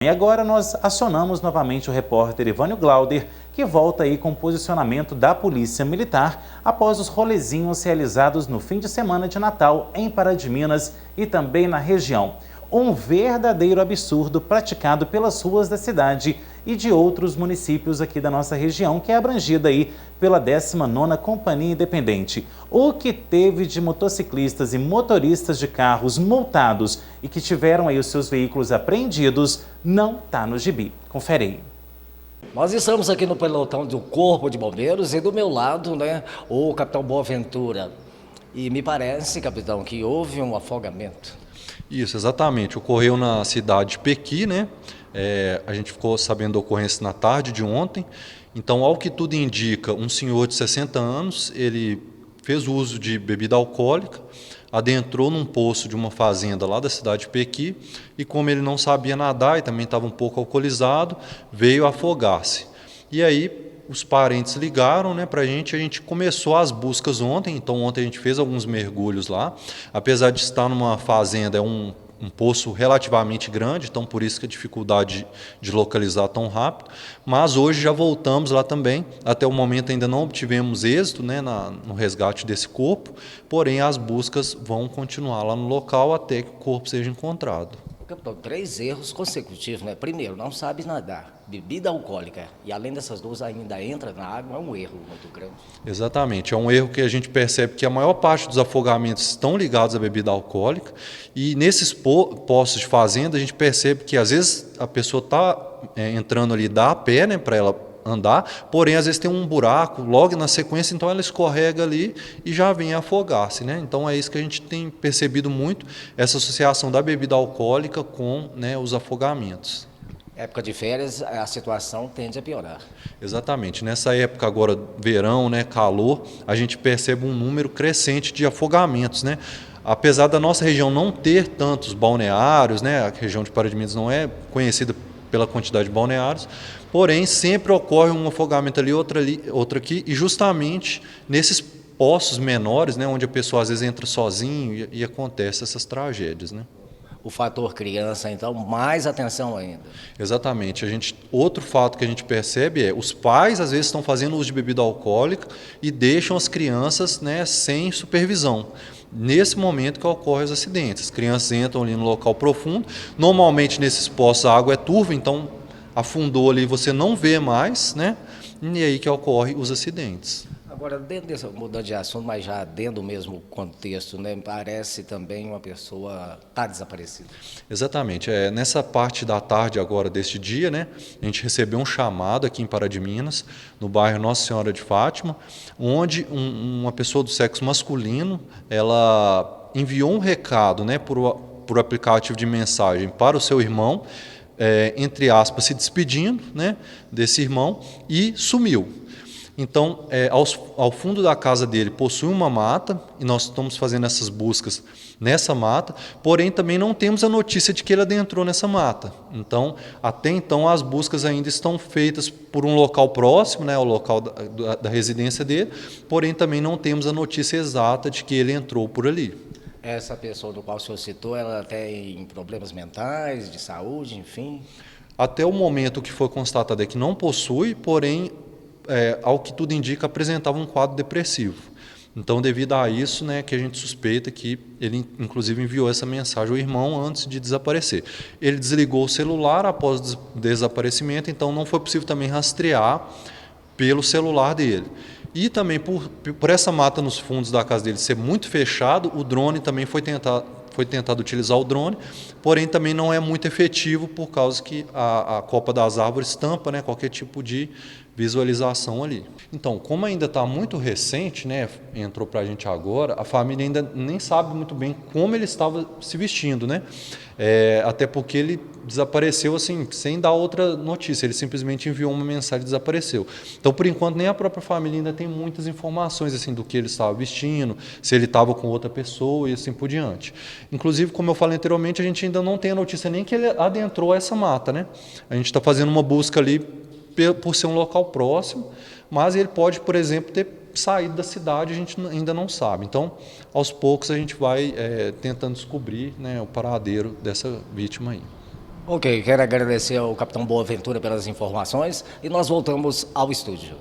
E agora nós acionamos novamente o repórter Ivânio Glauder, que volta aí com o posicionamento da Polícia Militar após os rolezinhos realizados no fim de semana de Natal em Pará de Minas e também na região. Um verdadeiro absurdo praticado pelas ruas da cidade e de outros municípios aqui da nossa região, que é abrangida aí pela 19ª Companhia Independente. O que teve de motociclistas e motoristas de carros multados e que tiveram aí os seus veículos apreendidos não está no gibi. Confere aí. Nós estamos aqui no pelotão do Corpo de Bombeiros e do meu lado, o capitão Boaventura. E me parece, capitão, que houve um afogamento. Isso, exatamente. Ocorreu na cidade de Pequi, né? A gente ficou sabendo da ocorrência na tarde de ontem. Então, ao que tudo indica, um senhor de 60 anos, ele fez uso de bebida alcoólica, adentrou num poço de uma fazenda lá da cidade de Pequi e, como ele não sabia nadar e também estava um pouco alcoolizado, veio afogar-se. E aí os parentes ligaram, né, para a gente começou as buscas ontem. Então ontem a gente fez alguns mergulhos lá, apesar de estar numa fazenda, é um poço relativamente grande, então por isso que a dificuldade de localizar tão rápido, mas hoje já voltamos lá também. Até o momento ainda não obtivemos êxito, né, no resgate desse corpo, porém as buscas vão continuar lá no local até que o corpo seja encontrado. Capitão, 3 erros consecutivos, né? Primeiro, não sabe nadar, bebida alcoólica, e além dessas duas ainda entra na água, é um erro muito grande. Exatamente, é um erro que a gente percebe que a maior parte dos afogamentos estão ligados à bebida alcoólica, e nesses poços de fazenda a gente percebe que às vezes a pessoa está entrando ali, dá a pé, né, para ela andar, porém às vezes tem um buraco logo na sequência, então ela escorrega ali e já vem a afogar-se, né? Então é isso que a gente tem percebido muito, essa associação da bebida alcoólica com, né, os afogamentos. Época de férias, a situação tende a piorar. Exatamente, nessa época agora, verão, né, calor, a gente percebe um número crescente de afogamentos, né? Apesar da nossa região não ter tantos balneários, né, a região de Pará de Minas não é conhecida pela quantidade de balneários, porém sempre ocorre um afogamento ali, outro aqui, e justamente nesses poços menores, né, onde a pessoa às vezes entra sozinho e acontece essas tragédias, né? O fator criança, então, mais atenção ainda. Exatamente. Outro fato que a gente percebe é os pais às vezes estão fazendo uso de bebida alcoólica e deixam as crianças, né, sem supervisão. Nesse momento que ocorrem os acidentes, as crianças entram ali no local profundo, normalmente nesses poços a água é turva, então afundou ali, você não vê mais, né? E aí que ocorrem os acidentes. Agora, dentro dessa, mudando de assunto, mas já dentro do mesmo contexto, né, parece também uma pessoa está desaparecida. Exatamente. Nessa parte da tarde agora deste dia, né, a gente recebeu um chamado aqui em Pará de Minas, no bairro Nossa Senhora de Fátima, onde uma pessoa do sexo masculino, ela enviou um recado, né, por aplicativo de mensagem para o seu irmão, entre aspas, se despedindo, né, desse irmão, e sumiu. Então, ao fundo da casa dele possui uma mata, e nós estamos fazendo essas buscas nessa mata, porém também não temos a notícia de que ele adentrou nessa mata. Então, até então, as buscas ainda estão feitas por um local próximo, né, o local da residência dele, porém também não temos a notícia exata de que ele entrou por ali. Essa pessoa do qual o senhor citou, ela tem problemas mentais, de saúde, enfim? Até o momento o que foi constatado é que não possui, porém, ao que tudo indica, apresentava um quadro depressivo. Então, devido a isso, né, que a gente suspeita que ele, inclusive, enviou essa mensagem ao irmão antes de desaparecer. Ele desligou o celular após o desaparecimento, então não foi possível também rastrear pelo celular dele. E também, por essa mata nos fundos da casa dele ser muito fechado, o drone também foi tentado utilizar o drone, porém também não é muito efetivo por causa que a copa das árvores tampa, né, qualquer tipo de visualização ali. Então, como ainda está muito recente, né, entrou para a gente agora, a família ainda nem sabe muito bem como ele estava se vestindo, né? Até porque ele desapareceu assim, sem dar outra notícia, ele simplesmente enviou uma mensagem e desapareceu. Então, por enquanto, nem a própria família ainda tem muitas informações assim, do que ele estava vestindo, se ele estava com outra pessoa e assim por diante. Inclusive, como eu falei anteriormente, a gente ainda não tem a notícia nem que ele adentrou essa mata, né? A gente está fazendo uma busca ali por ser um local próximo, mas ele pode, por exemplo, ter saído da cidade, a gente ainda não sabe. Então, aos poucos, a gente vai tentando descobrir, né, o paradeiro dessa vítima aí. Ok, quero agradecer ao capitão Boaventura pelas informações e nós voltamos ao estúdio.